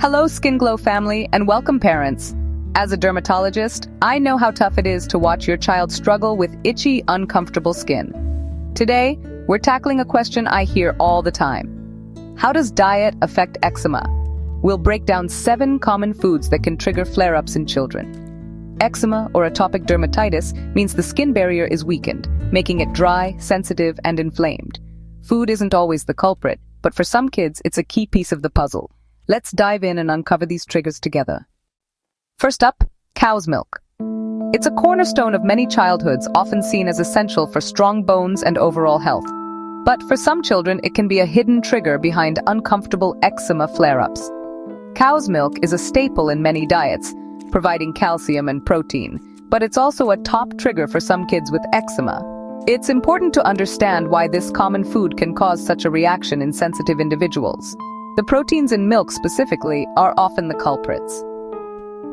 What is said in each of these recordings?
Hello, Skin Glow family, and welcome parents. As a dermatologist, I know how tough it is to watch your child struggle with itchy, uncomfortable skin. Today, we're tackling a question I hear all the time. How does diet affect eczema? We'll break down 7 common foods that can trigger flare-ups in children. Eczema, or atopic dermatitis, means the skin barrier is weakened, making it dry, sensitive, and inflamed. Food isn't always the culprit, but for some kids, it's a key piece of the puzzle. Let's dive in and uncover these triggers together. First up, cow's milk. It's a cornerstone of many childhoods, often seen as essential for strong bones and overall health. But for some children, it can be a hidden trigger behind uncomfortable eczema flare-ups. Cow's milk is a staple in many diets, providing calcium and protein, but it's also a top trigger for some kids with eczema. It's important to understand why this common food can cause such a reaction in sensitive individuals. The proteins in milk specifically are often the culprits.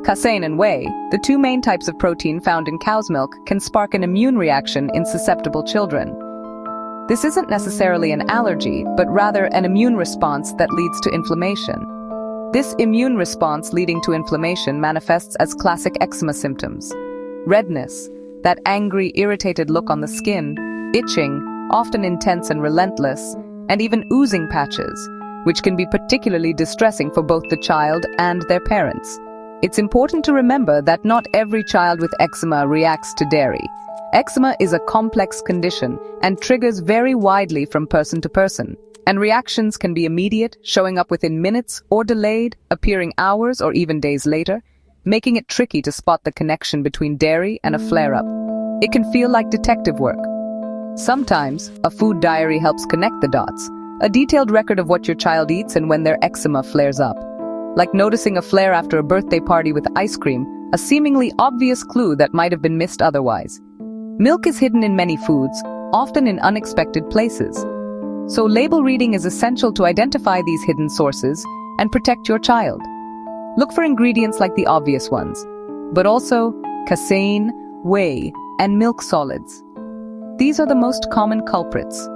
Casein and whey, the 2 main types of protein found in cow's milk, can spark an immune reaction in susceptible children. This isn't necessarily an allergy, but rather an immune response that leads to inflammation. This immune response leading to inflammation manifests as classic eczema symptoms. Redness, that angry, irritated look on the skin, itching, often intense and relentless, and even oozing patches, which can be particularly distressing for both the child and their parents. It's important to remember that not every child with eczema reacts to dairy. Eczema is a complex condition and triggers vary widely from person to person. And reactions can be immediate, showing up within minutes, or delayed, appearing hours or even days later, making it tricky to spot the connection between dairy and a flare-up. It can feel like detective work. Sometimes, a food diary helps connect the dots, a detailed record of what your child eats and when their eczema flares up. Like noticing a flare after a birthday party with ice cream, a seemingly obvious clue that might have been missed otherwise. Milk is hidden in many foods, often in unexpected places. So label reading is essential to identify these hidden sources and protect your child. Look for ingredients like the obvious ones, but also casein, whey, and milk solids. These are the most common culprits.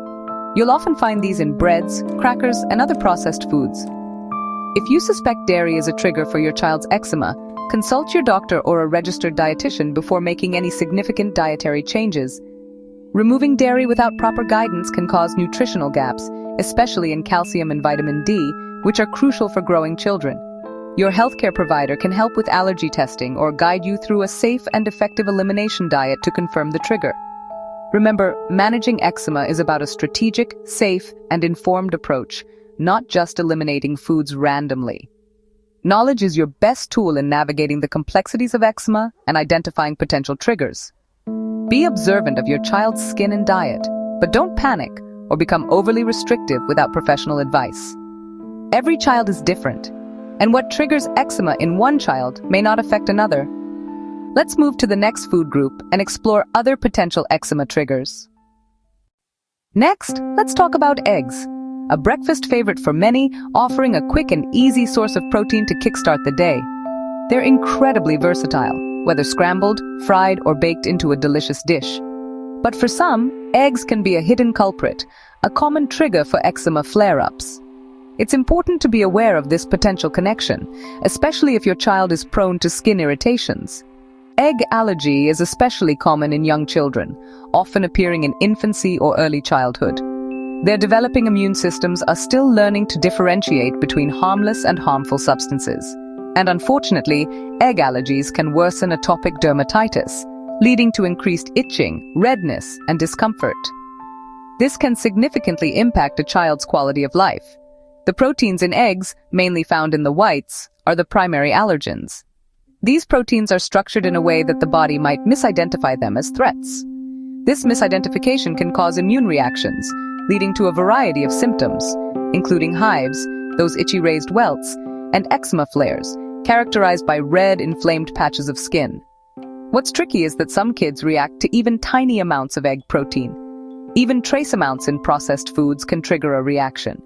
You'll often find these in breads, crackers, and other processed foods. If you suspect dairy is a trigger for your child's eczema, consult your doctor or a registered dietitian before making any significant dietary changes. Removing dairy without proper guidance can cause nutritional gaps, especially in calcium and vitamin D, which are crucial for growing children. Your healthcare provider can help with allergy testing or guide you through a safe and effective elimination diet to confirm the trigger. Remember, managing eczema is about a strategic, safe, and informed approach, not just eliminating foods randomly. Knowledge is your best tool in navigating the complexities of eczema and identifying potential triggers. Be observant of your child's skin and diet, but don't panic or become overly restrictive without professional advice. Every child is different, and what triggers eczema in one child may not affect another. Let's move to the next food group and explore other potential eczema triggers. Next, let's talk about eggs, a breakfast favorite for many, offering a quick and easy source of protein to kickstart the day. They're incredibly versatile, whether scrambled, fried, or baked into a delicious dish. But for some, eggs can be a hidden culprit, a common trigger for eczema flare-ups. It's important to be aware of this potential connection, especially if your child is prone to skin irritations. Egg allergy is especially common in young children, often appearing in infancy or early childhood. Their developing immune systems are still learning to differentiate between harmless and harmful substances. And unfortunately, egg allergies can worsen atopic dermatitis, leading to increased itching, redness, and discomfort. This can significantly impact a child's quality of life. The proteins in eggs, mainly found in the whites, are the primary allergens. These proteins are structured in a way that the body might misidentify them as threats. This misidentification can cause immune reactions, leading to a variety of symptoms, including hives, those itchy raised welts, and eczema flares, characterized by red, inflamed patches of skin. What's tricky is that some kids react to even tiny amounts of egg protein. Even trace amounts in processed foods can trigger a reaction.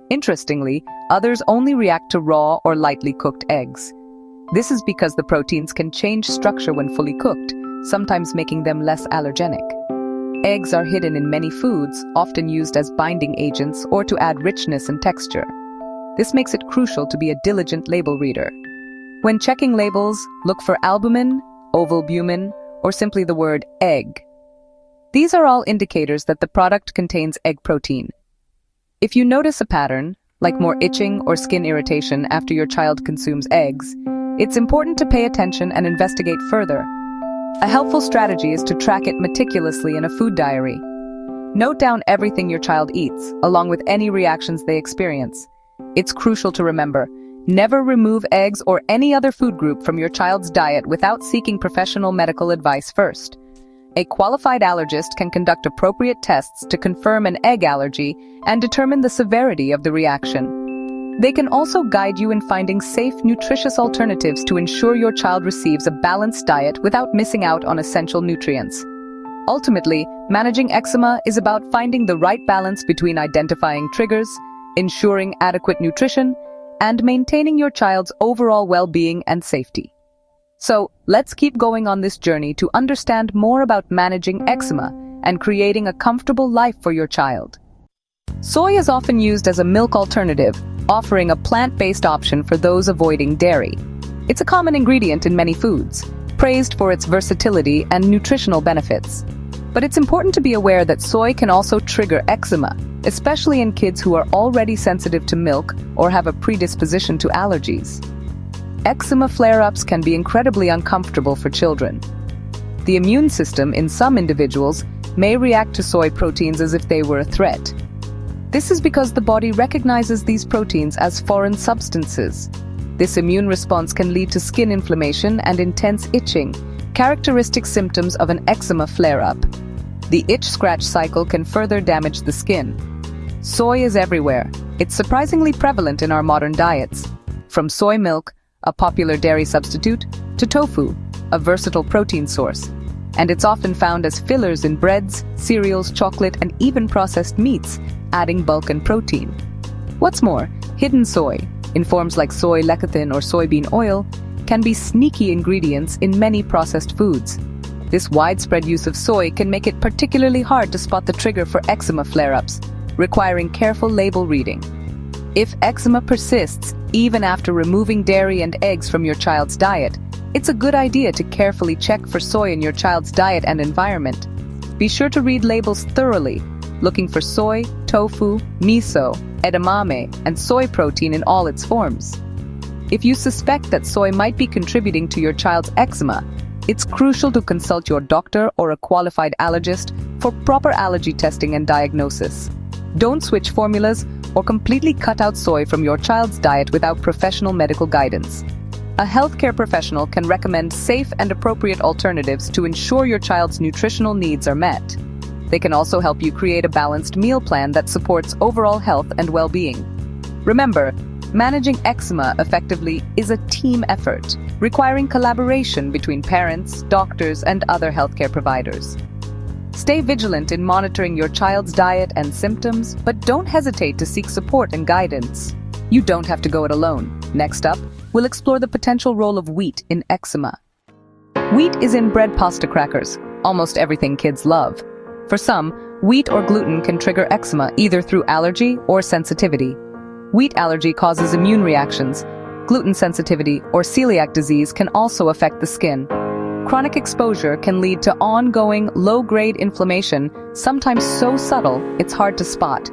Interestingly, others only react to raw or lightly cooked eggs. This is because the proteins can change structure when fully cooked, sometimes making them less allergenic. Eggs are hidden in many foods, often used as binding agents or to add richness and texture. This makes it crucial to be a diligent label reader. When checking labels, look for albumin, ovalbumin, or simply the word egg. These are all indicators that the product contains egg protein. If you notice a pattern, like more itching or skin irritation after your child consumes eggs, it's important to pay attention and investigate further. A helpful strategy is to track it meticulously in a food diary. Note down everything your child eats, along with any reactions they experience. It's crucial to remember, never remove eggs or any other food group from your child's diet without seeking professional medical advice first. A qualified allergist can conduct appropriate tests to confirm an egg allergy and determine the severity of the reaction. They can also guide you in finding safe, nutritious alternatives to ensure your child receives a balanced diet without missing out on essential nutrients. Ultimately, managing eczema is about finding the right balance between identifying triggers, ensuring adequate nutrition, and maintaining your child's overall well-being and safety. So, let's keep going on this journey to understand more about managing eczema and creating a comfortable life for your child. Soy is often used as a milk alternative, offering a plant-based option for those avoiding dairy. It's a common ingredient in many foods, praised for its versatility and nutritional benefits. But it's important to be aware that soy can also trigger eczema, especially in kids who are already sensitive to milk or have a predisposition to allergies. Eczema flare-ups can be incredibly uncomfortable for children. The immune system in some individuals may react to soy proteins as if they were a threat. This is because the body recognizes these proteins as foreign substances. This immune response can lead to skin inflammation and intense itching, characteristic symptoms of an eczema flare-up. The itch-scratch cycle can further damage the skin. Soy is everywhere. It's surprisingly prevalent in our modern diets. From soy milk, a popular dairy substitute, to tofu, a versatile protein source. And it's often found as fillers in breads, cereals, chocolate, and even processed meats, adding bulk and protein. What's more, hidden soy, in forms like soy lecithin or soybean oil, can be sneaky ingredients in many processed foods. This widespread use of soy can make it particularly hard to spot the trigger for eczema flare-ups, requiring careful label reading. If eczema persists, even after removing dairy and eggs from your child's diet, it's a good idea to carefully check for soy in your child's diet and environment. Be sure to read labels thoroughly, looking for soy, tofu, miso, edamame, and soy protein in all its forms. If you suspect that soy might be contributing to your child's eczema, it's crucial to consult your doctor or a qualified allergist for proper allergy testing and diagnosis. Don't switch formulas or completely cut out soy from your child's diet without professional medical guidance. A healthcare professional can recommend safe and appropriate alternatives to ensure your child's nutritional needs are met. They can also help you create a balanced meal plan that supports overall health and well-being. Remember, managing eczema effectively is a team effort, requiring collaboration between parents, doctors, and other healthcare providers. Stay vigilant in monitoring your child's diet and symptoms, but don't hesitate to seek support and guidance. You don't have to go it alone. Next up, we'll explore the potential role of wheat in eczema. Wheat is in bread, pasta, crackers, almost everything kids love. For some, wheat or gluten can trigger eczema either through allergy or sensitivity. Wheat allergy causes immune reactions. Gluten sensitivity or celiac disease can also affect the skin. Chronic exposure can lead to ongoing, low-grade inflammation, sometimes so subtle it's hard to spot.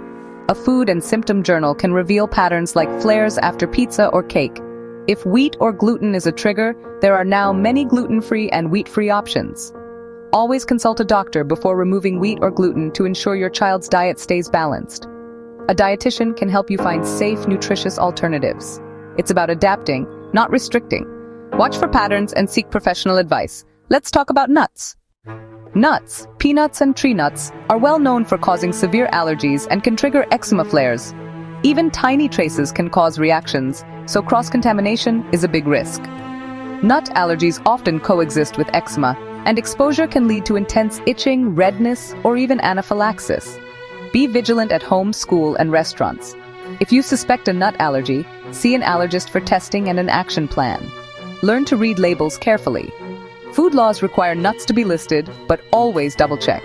A food and symptom journal can reveal patterns like flares after pizza or cake. If wheat or gluten is a trigger, there are now many gluten-free and wheat-free options. Always consult a doctor before removing wheat or gluten to ensure your child's diet stays balanced. A dietitian can help you find safe, nutritious alternatives. It's about adapting, not restricting. Watch for patterns and seek professional advice. Let's talk about nuts. Nuts, peanuts and tree nuts, are well known for causing severe allergies and can trigger eczema flares. Even tiny traces can cause reactions, so cross-contamination is a big risk. Nut allergies often coexist with eczema, and exposure can lead to intense itching, redness, or even anaphylaxis. Be vigilant at home, school, and restaurants. If you suspect a nut allergy, see an allergist for testing and an action plan. Learn to read labels carefully. Food laws require nuts to be listed, but always double-check.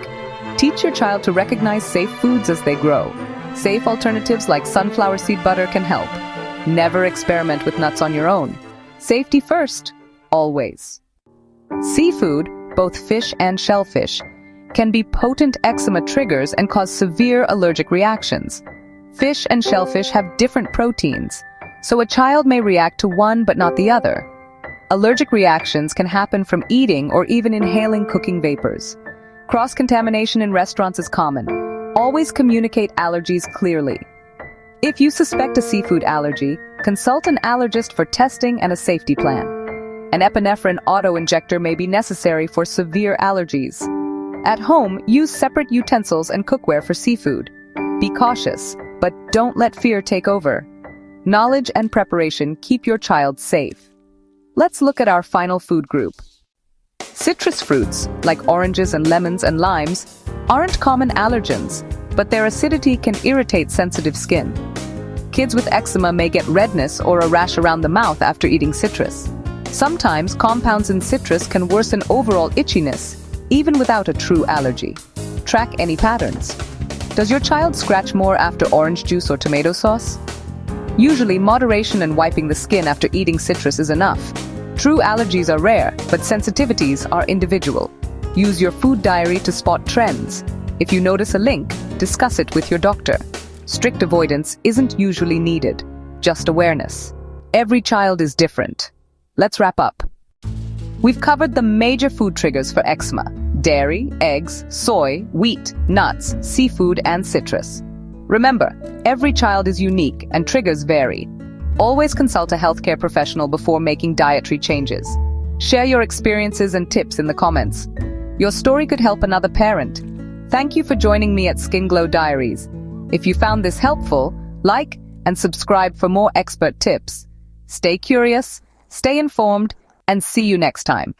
Teach your child to recognize safe foods as they grow. Safe alternatives like sunflower seed butter can help. Never experiment with nuts on your own. Safety first, always. Seafood, both fish and shellfish, can be potent eczema triggers and cause severe allergic reactions. Fish and shellfish have different proteins, so a child may react to one but not the other. Allergic reactions can happen from eating or even inhaling cooking vapors. Cross-contamination in restaurants is common. Always communicate allergies clearly. If you suspect a seafood allergy, consult an allergist for testing and a safety plan. An epinephrine auto-injector may be necessary for severe allergies. At home, use separate utensils and cookware for seafood. Be cautious, but don't let fear take over. Knowledge and preparation keep your child safe. Let's look at our final food group. Citrus fruits, like oranges and lemons and limes, aren't common allergens, but their acidity can irritate sensitive skin. Kids with eczema may get redness or a rash around the mouth after eating citrus. Sometimes compounds in citrus can worsen overall itchiness, even without a true allergy. Track any patterns. Does your child scratch more after orange juice or tomato sauce? Usually, moderation and wiping the skin after eating citrus is enough. True allergies are rare, but sensitivities are individual. Use your food diary to spot trends. If you notice a link, discuss it with your doctor. Strict avoidance isn't usually needed, just awareness. Every child is different. Let's wrap up. We've covered the major food triggers for eczema: dairy, eggs, soy, wheat, nuts, seafood, and citrus. Remember, every child is unique and triggers vary. Always consult a healthcare professional before making dietary changes. Share your experiences and tips in the comments. Your story could help another parent. Thank you for joining me at Skin Glow Diaries. If you found this helpful, like and subscribe for more expert tips. Stay curious, stay informed, and see you next time.